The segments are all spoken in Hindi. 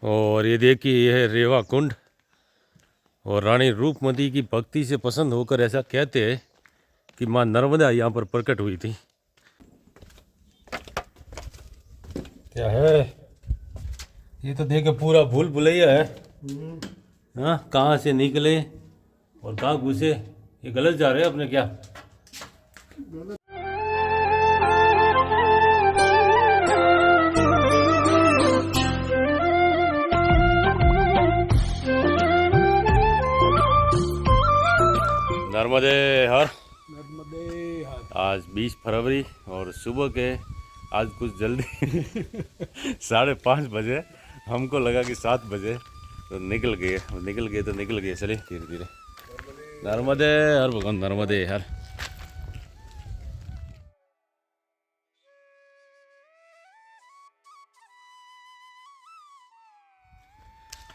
और ये देखिए, ये है रेवा कुंड। और रानी रूपमती की भक्ति से पसंद होकर ऐसा कहते हैं कि माँ नर्मदा यहाँ पर प्रकट हुई थी। क्या है ये? तो देखे पूरा भूल भुलैया है। हाँ, कहाँ से निकले और कहाँ घुसे, ये गलत जा रहे हैं अपने क्या? नर्मदे हर। नर्मदे हर। आज 20 फरवरी और सुबह के आज कुछ जल्दी 5:30 बजे। हमको लगा कि 7 बजे, तो निकल गए तो निकल गए। चले धीरे धीरे। नर्मदे हर भगवान, नर्मदे हर।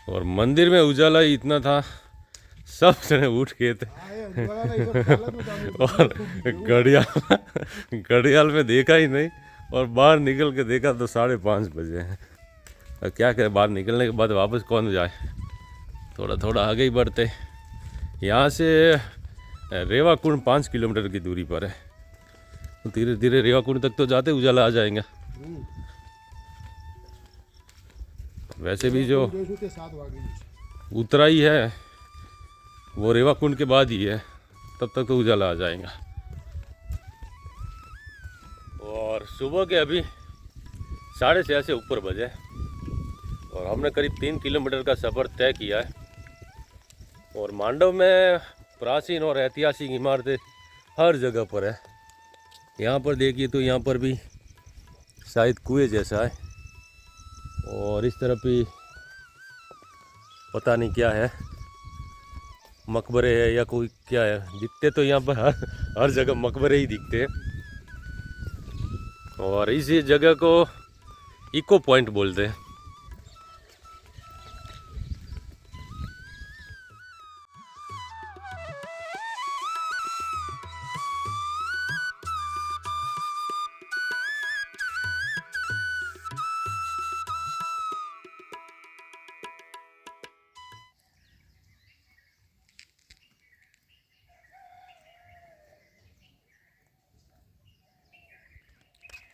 और मंदिर में उजाला ही इतना था, सब जने उठ गए थे। और घड़ियाल में देखा ही नहीं, और बाहर निकल के देखा तो 5:30 बजे हैं। अब क्या करें, बाहर निकलने के बाद वापस कौन जाए, थोड़ा थोड़ा आगे ही बढ़ते। यहाँ से रेवा कुंड 5 किलोमीटर की दूरी पर है, तो धीरे धीरे रेवा कुंड तक तो जाते उजाला आ जाएंगे। वैसे भी जो उतराई है वो रेवा कुंड के बाद ही है, तब तक तो उजाला आ जाएगा। और सुबह के अभी 6:30 से ऊपर बजे, और हमने करीब 3 किलोमीटर का सफ़र तय किया है। और मांडव में प्राचीन और ऐतिहासिक इमारतें हर जगह पर है। यहाँ पर देखिए तो यहाँ पर भी शायद कुएं जैसा है, और इस तरफ भी पता नहीं क्या है, मकबरे है या कोई क्या है। दिखते तो यहाँ पर हर जगह मकबरे ही दिखते हैं। और इसी जगह को इको पॉइंट बोलते हैं।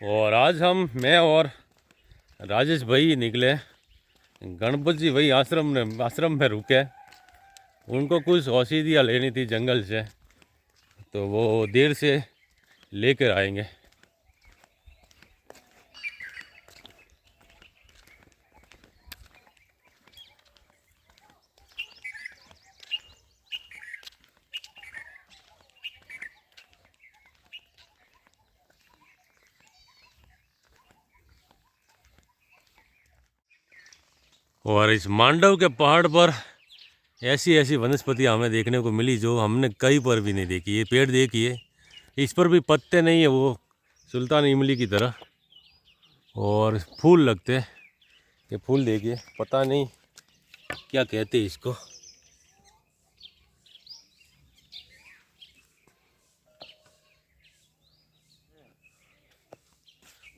और आज मैं और राजेश भाई निकले। गणपत जी भाई आश्रम में रुके। उनको कुछ औषधियाँ लेनी थी जंगल से, तो वो देर से लेकर आएंगे। और इस मांडव के पहाड़ पर ऐसी ऐसी वनस्पतियाँ हमें देखने को मिली जो हमने कहीं पर भी नहीं देखी। ये पेड़ देखिए, इस पर भी पत्ते नहीं है वो सुल्तान इमली की तरह, और फूल लगते हैं। ये फूल देखिए, पता नहीं क्या कहते हैं इसको।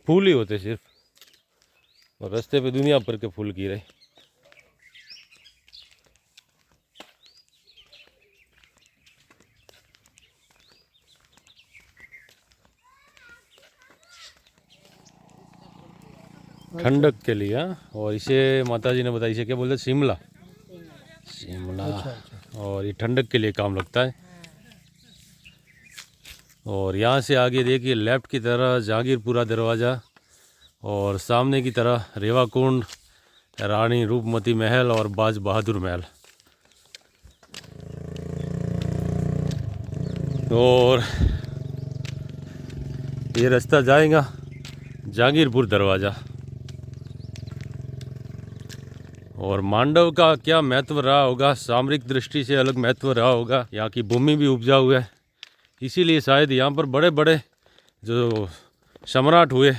फूल ही होते सिर्फ, और रास्ते पे दुनिया भर के फूल गिरे। ठंडक के लिए। और इसे माताजी ने बताया, इसे क्या बोलते हैं, शिमला। शिमला। और ये ठंडक के लिए काम लगता है। और यहाँ से आगे देखिए, लेफ्ट की तरह जहांगीरपुरा दरवाज़ा, और सामने की तरह रेवा कुंड, रानी रूपमती महल और बाज बहादुर महल। और ये रास्ता जाएगा जहांगीरपुर दरवाज़ा। और मांडव का क्या महत्व रहा होगा, सामरिक दृष्टि से अलग महत्व रहा होगा। यहाँ की भूमि भी उपजाऊ है, इसीलिए शायद यहाँ पर बड़े बड़े जो सम्राट हुए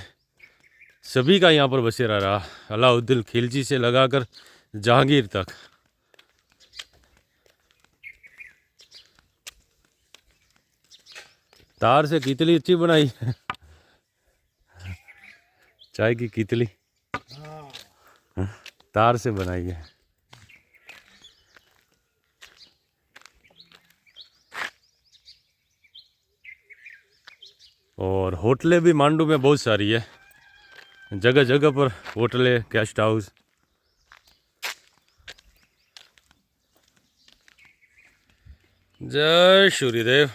सभी का यहाँ पर बसेरा रहा, अलाउद्दीन खिलजी से लगाकर जहांगीर तक। तार से कितली अच्छी बनाई चाय की कितली। तार से बनाई है। और होटलें भी मांडू में बहुत सारी है, जगह जगह पर होटलें, गेस्ट हाउस। जय सूर्यदेव।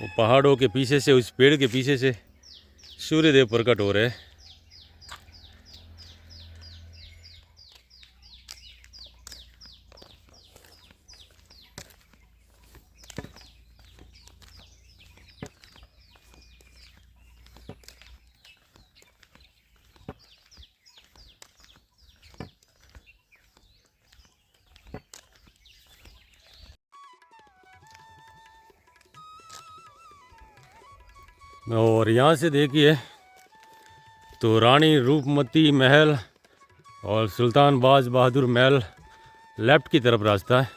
वो पहाड़ों के पीछे से, उस पेड़ के पीछे से सूर्यदेव प्रकट हो रहे हैं। और यहाँ से देखिए तो रानी रूपमती महल और सुल्तान बाज बहादुर महल लेफ्ट की तरफ रास्ता है,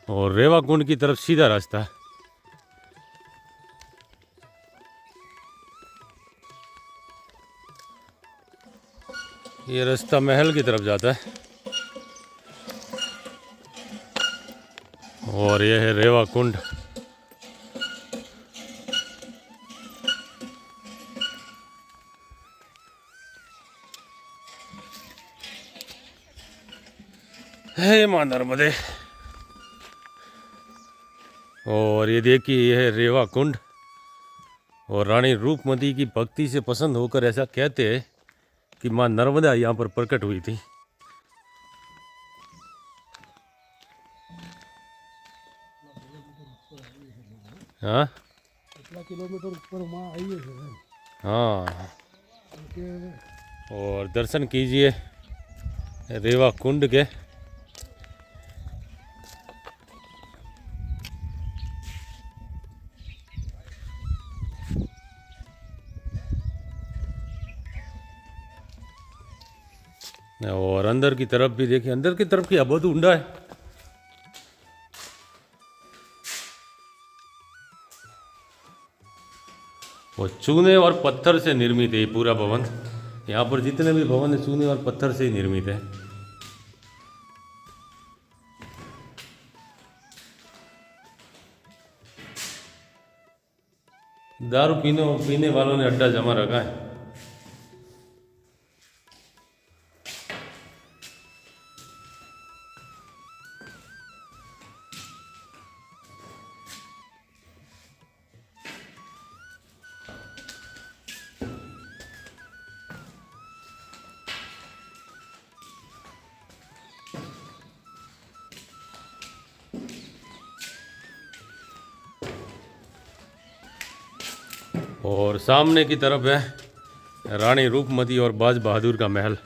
और रेवा कुंड की तरफ सीधा रास्ता है। ये रास्ता महल की तरफ जाता है, और यह है रेवा कुंड। हे मां नर्मदे। और ये देखिए, यह है रेवा कुंड। और रानी रूपमती की भक्ति से पसंद होकर ऐसा कहते हैं कि मां नर्मदा यहाँ पर प्रकट हुई थी। हाँ કેટલા કિલોમીટર ઉપર માં આવીએ છે हाँ। કે और दर्शन कीजिए रेवा कुंड के। और अंदर की तरफ भी देखिए, अंदर की तरफ क्या बहुत ऊंडा है। वो चूने और पत्थर से निर्मित है ये पूरा भवन। यहाँ पर जितने भी भवन है चूने और पत्थर से ही निर्मित है। दारू पीने वालों ने अड्डा जमा रखा है। और सामने की तरफ है रानी रूपमती और बाज बहादुर का महल।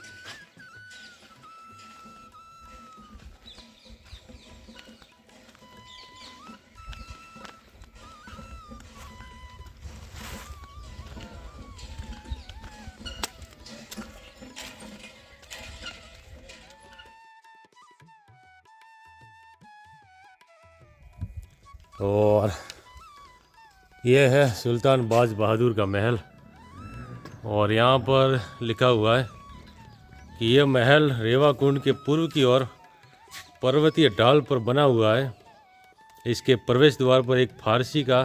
और यह है सुल्तान बाज बहादुर का महल। और यहाँ पर लिखा हुआ है कि यह महल रेवा कुंड के पूर्व की ओर पर्वतीय ढाल पर बना हुआ है। इसके प्रवेश द्वार पर एक फारसी का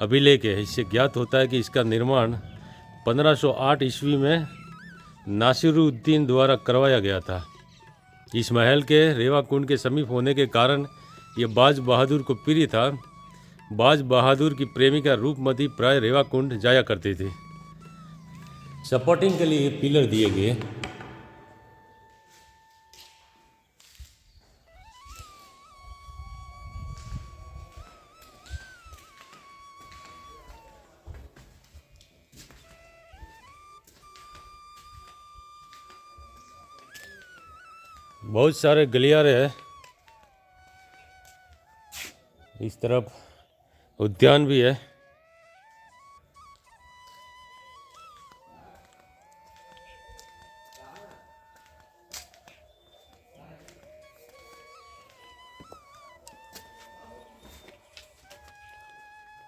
अभिलेख है। इससे ज्ञात होता है कि इसका निर्माण 1508 ईस्वी में नासिरुद्दीन द्वारा करवाया गया था। इस महल के रेवा कुंड के समीप होने के कारण यह बाज बहादुर को प्रिय था। बाज बहादुर की प्रेमिका रूपमती प्राय रेवा कुंड जाया करती थी। सपोर्टिंग के लिए पिलर दिए गए। बहुत सारे गलियारे हैं। इस तरफ उद्यान भी है।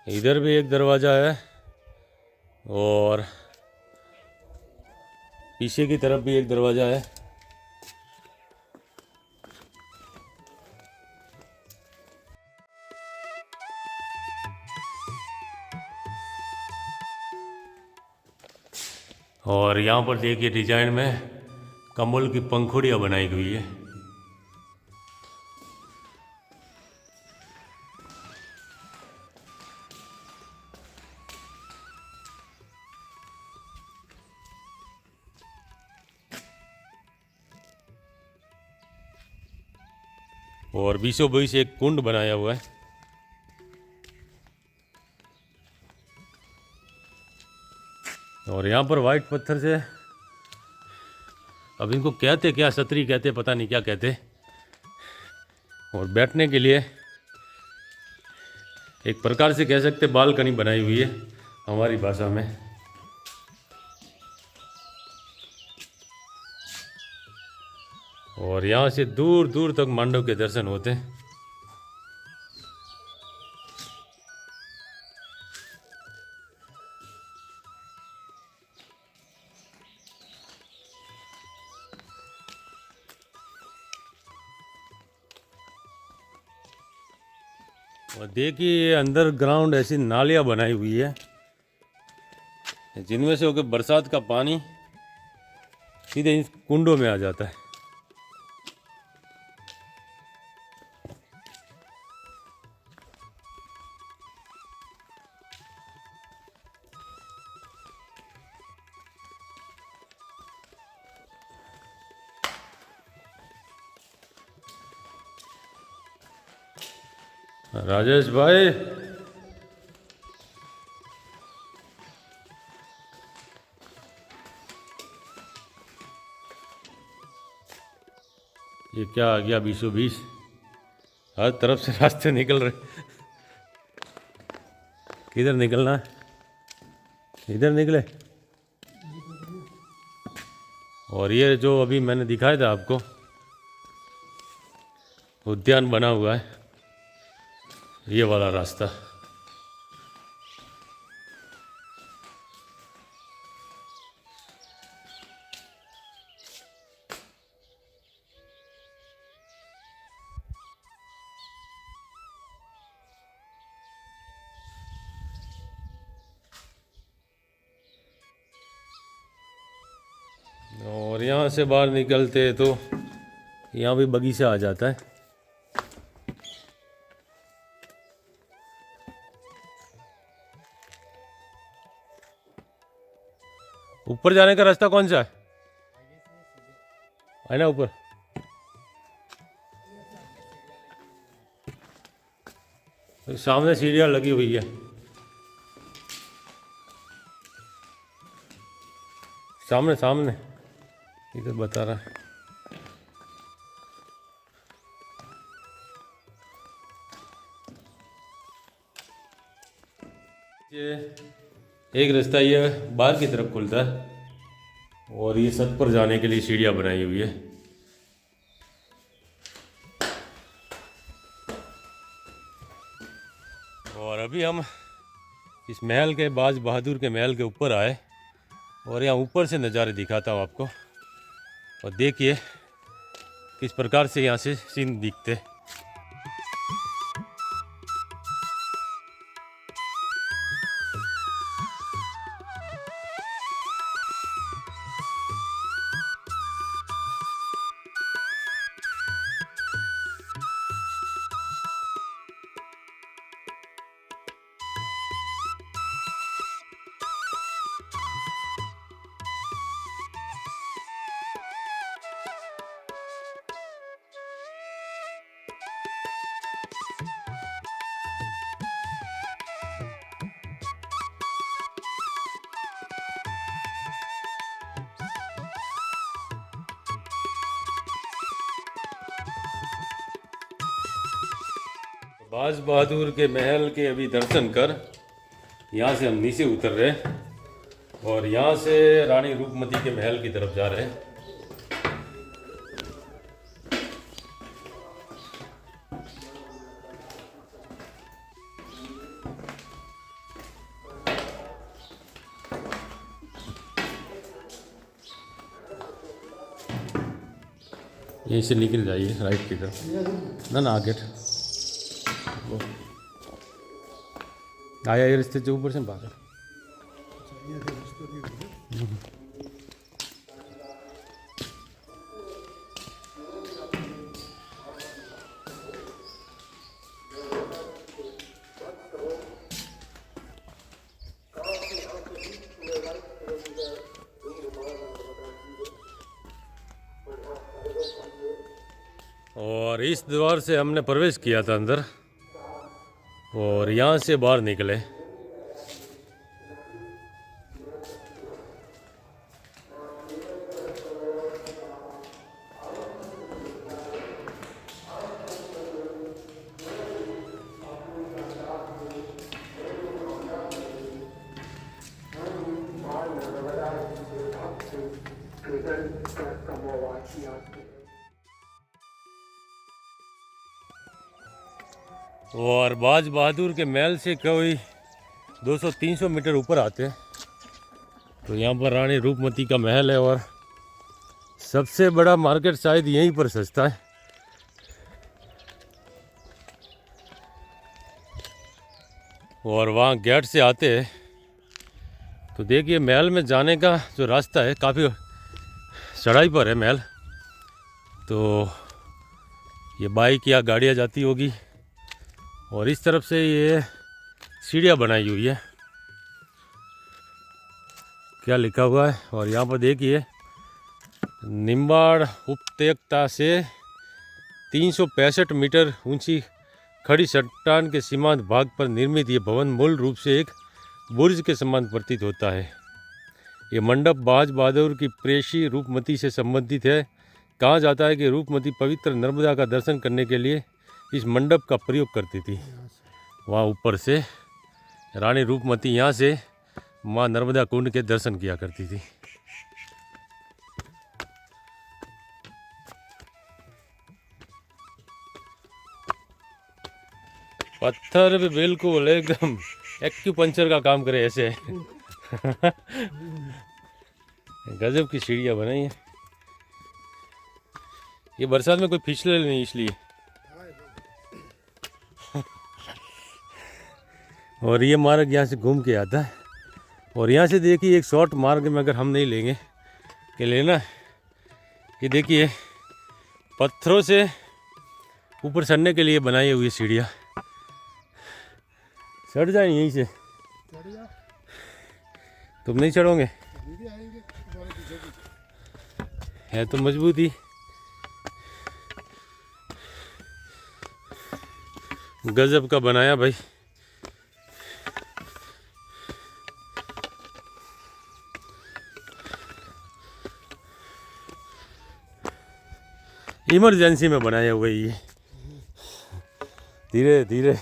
इधर भी एक दरवाज़ा है, और पीछे की तरफ भी एक दरवाज़ा है। और यहाँ पर देखिए डिजाइन में कमल की पंखुड़ियाँ बनाई हुई है। और बीसों बीस एक कुंड बनाया हुआ है। और यहाँ पर वाइट पत्थर से, अब इनको कहते क्या, छतरी कहते पता नहीं क्या कहते। और बैठने के लिए एक प्रकार से कह सकते बालकनी बनाई हुई है हमारी भाषा में। और यहाँ से दूर दूर तक मांडव के दर्शन होते हैं। और देखिए अंडरग्राउंड ऐसी नालियाँ बनाई हुई है जिनमें से होकर बरसात का पानी सीधे इन कुंडों में आ जाता है। राजेश भाई, ये क्या आ गया 2020? हर तरफ से रास्ते निकल रहे। किधर निकलना है? इधर निकले। और ये जो अभी मैंने दिखाया था आपको उद्यान बना हुआ है, ये वाला रास्ता। और यहाँ से बाहर निकलते तो यहाँ भी बगीचा आ जाता है। ऊपर जाने का रास्ता कौन सा है ना? ऊपर सामने सीढ़ियाँ लगी हुई है, सामने सामने इधर बता रहा है। ये एक रास्ता ये बाहर की तरफ खुलता है और ये छत पर जाने के लिए सीढ़ियाँ बनाई हुई है। और अभी हम इस महल के, बाज बहादुर के महल के ऊपर आए और यहाँ ऊपर से नज़ारे दिखाता हूँ आपको। और देखिए किस प्रकार से यहाँ से सीन दिखते। बाज बहादुर के महल के अभी दर्शन कर यहाँ से हम नीचे उतर रहे और यहाँ से रानी रूपमती के महल की तरफ जा रहे हैं। यहीं से निकल जाइए राइट की तरफ। ना आगे आया ये रिश्ते जो ऊपर से बाहर। और इस द्वार से हमने प्रवेश किया था अंदर और यहाँ से बाहर निकले। और बाज बहादुर के महल से कोई 200-300 मीटर ऊपर आते हैं तो यहाँ पर रानी रूपमती का महल है और सबसे बड़ा मार्केट शायद यहीं पर सस्ता है। और वहाँ गेट से आते हैं तो देखिए महल में जाने का जो रास्ता है काफ़ी चढ़ाई पर है महल, तो ये बाइक या गाड़ियाँ जाती होगी और इस तरफ से ये सीढ़ियाँ बनाई हुई है। क्या लिखा हुआ है और यहाँ पर देखिए निम्बाड़ उपत्यका से 365 मीटर ऊंची खड़ी चट्टान के सीमांत भाग पर निर्मित ये भवन मूल रूप से एक बुर्ज के समान प्रतीत होता है। ये मंडप बाज बहादुर की प्रेयसी रूपमती से संबंधित है। कहा जाता है कि रूपमती पवित्र नर्मदा का दर्शन करने के लिए इस मंडप का प्रयोग करती थी। वहाँ ऊपर से रानी रूपमती यहाँ से माँ नर्मदा कुंड के दर्शन किया करती थी। पत्थर भी बिल्कुल एकदम एक्यूपंक्चर का काम करे ऐसे गजब की सीढ़ियाँ बनाई हैं। ये बरसात में कोई फिसले नहीं इसलिए। और ये मार्ग यहाँ से घूम के आता है और यहाँ से देखिए एक शॉर्ट मार्ग में अगर हम नहीं लेंगे कि लेना, ये देखिए पत्थरों से ऊपर चढ़ने के लिए बनाई हुई सीढ़ियाँ। चढ़ जाए यहीं से, तुम नहीं चढ़ोगे? है तो मजबूती। गजब का बनाया भाई। इमरजेंसी में बनाया हुआ ये, धीरे धीरे।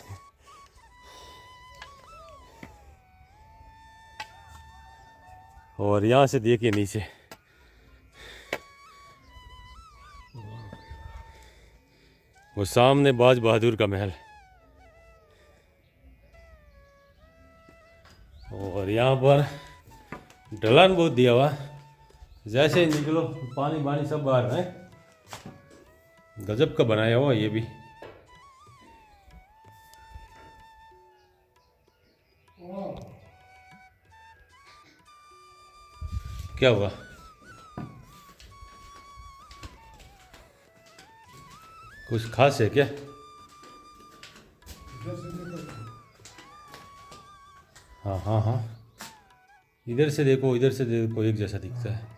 और यहाँ से देखिए नीचे वो सामने बाज बहादुर का महल। और यहाँ पर ढलान बहुत दिया हुआ, जैसे ही निकलो पानी पानी सब बाहर है। गजब का बनाया हुआ ये भी। क्या हुआ? कुछ खास है क्या? हाँ हाँ हाँ, इधर से देखो इधर से देखो एक जैसा दिखता है।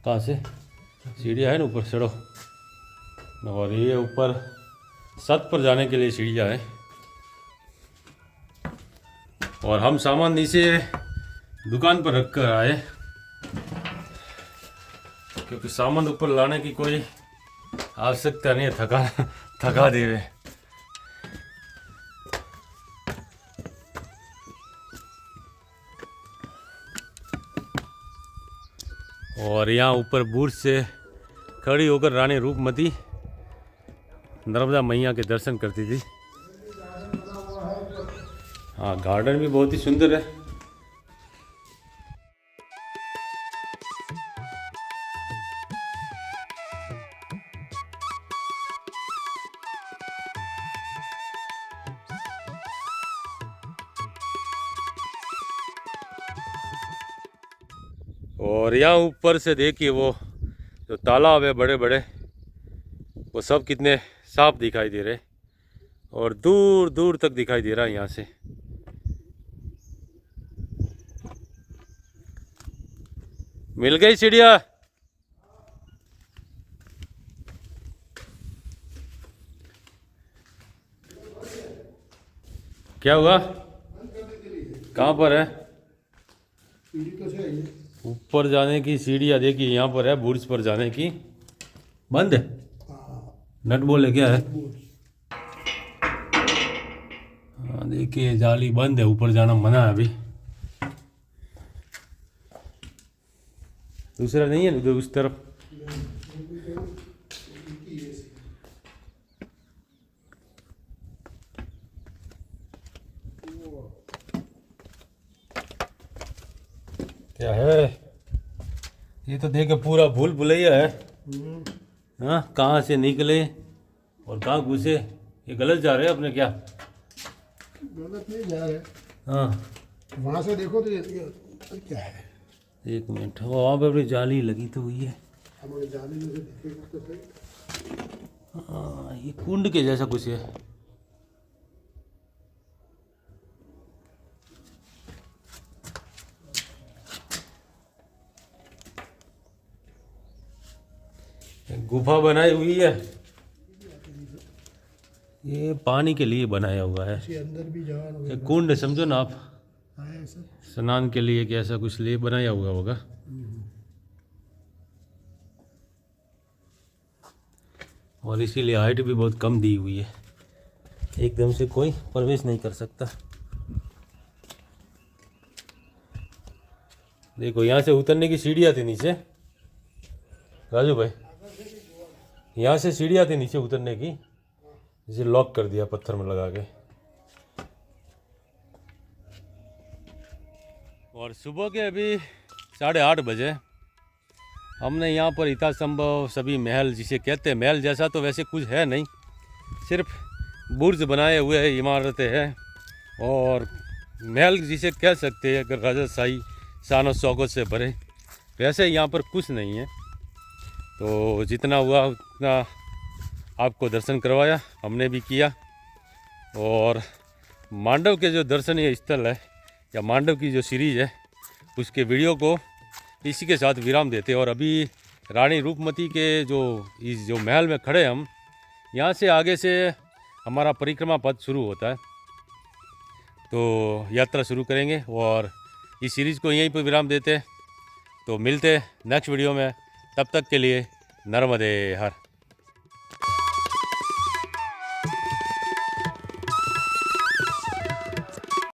कहाँ से? सीढ़ियाँ है ना, ऊपर चढ़ो। और ये ऊपर छत पर जाने के लिए सीढ़ियाँ है। और हम सामान नीचे दुकान पर रख कर आए क्योंकि सामान ऊपर लाने की कोई आवश्यकता नहीं है, थका देवे। और यहाँ ऊपर बुर्ज से खड़ी होकर रानी रूपमती नर्मदा मैया के दर्शन करती थी। हाँ, गार्डन भी बहुत ही सुंदर है। और यहाँ ऊपर से देखिए वो जो तालाब है बड़े बड़े, वो सब कितने साफ दिखाई दे रहे और दूर दूर तक दिखाई दे रहा है यहाँ से। मिल गई सीढ़ियाँ? क्या हुआ? कहाँ पर है? सीढ़ी तो से आई है। ऊपर जाने की सीढ़ियाँ देखिए, यहाँ पर है बुर्ज पर जाने की। बंद है? हाँ, नट बोल है क्या है? बोल। हाँ देखिए, जाली बंद है, ऊपर जाना मना है अभी। दूसरा नहीं है उधर उस तरफ? क्या है ये? तो देखे पूरा भूल भुलैया है। हाँ, कहाँ से निकले और कहाँ घुसे? ये गलत जा रहे हैं अपने क्या? गलत नहीं जा रहे। हाँ, वहाँ से देखो तो ये क्या है। एक मिनट, वहाँ पे अपनी जाली लगी तो हुई है। हमारे जाने में से दिखेगा तो सही। हाँ, ये कुंड के जैसा कुछ है। एक गुफा बनाई हुई है, ये पानी के लिए बनाया हुआ है। इसके अंदर भी जवान ये कुंड समझो ना आप, आए सब। स्नान के लिए कि ऐसा कुछ लिए बनाया हुआ होगा। और इसीलिए हाइट भी बहुत कम दी हुई है, एकदम से कोई प्रवेश नहीं कर सकता। देखो, यहाँ से उतरने की सीढ़ियाँ थी नीचे, राजू भाई, यहाँ से सीढ़ियाँ थी नीचे उतरने की, इसे लॉक कर दिया पत्थर में लगा के। और सुबह के अभी 8:30 बजे हमने यहाँ पर यथासंभव सभी महल, जिसे कहते हैं महल जैसा तो वैसे कुछ है नहीं, सिर्फ बुर्ज बनाए हुए इमारतें हैं। और महल जिसे कह सकते हैं अगर राजशाही शान शौकत से भरे, वैसे यहाँ पर कुछ नहीं है। तो जितना हुआ उतना आपको दर्शन करवाया, हमने भी किया। और मांडव के जो दर्शनीय स्थल है या मांडव की जो सीरीज है, उसके वीडियो को इसी के साथ विराम देते हैं। और अभी रानी रूपमती के जो महल में खड़े हम, यहाँ से आगे से हमारा परिक्रमा पथ शुरू होता है, तो यात्रा शुरू करेंगे और इस सीरीज़ को यहीं पर विराम देते हैं। तो मिलते हैं नेक्स्ट वीडियो में, तब तक के लिए नर्मदे हर।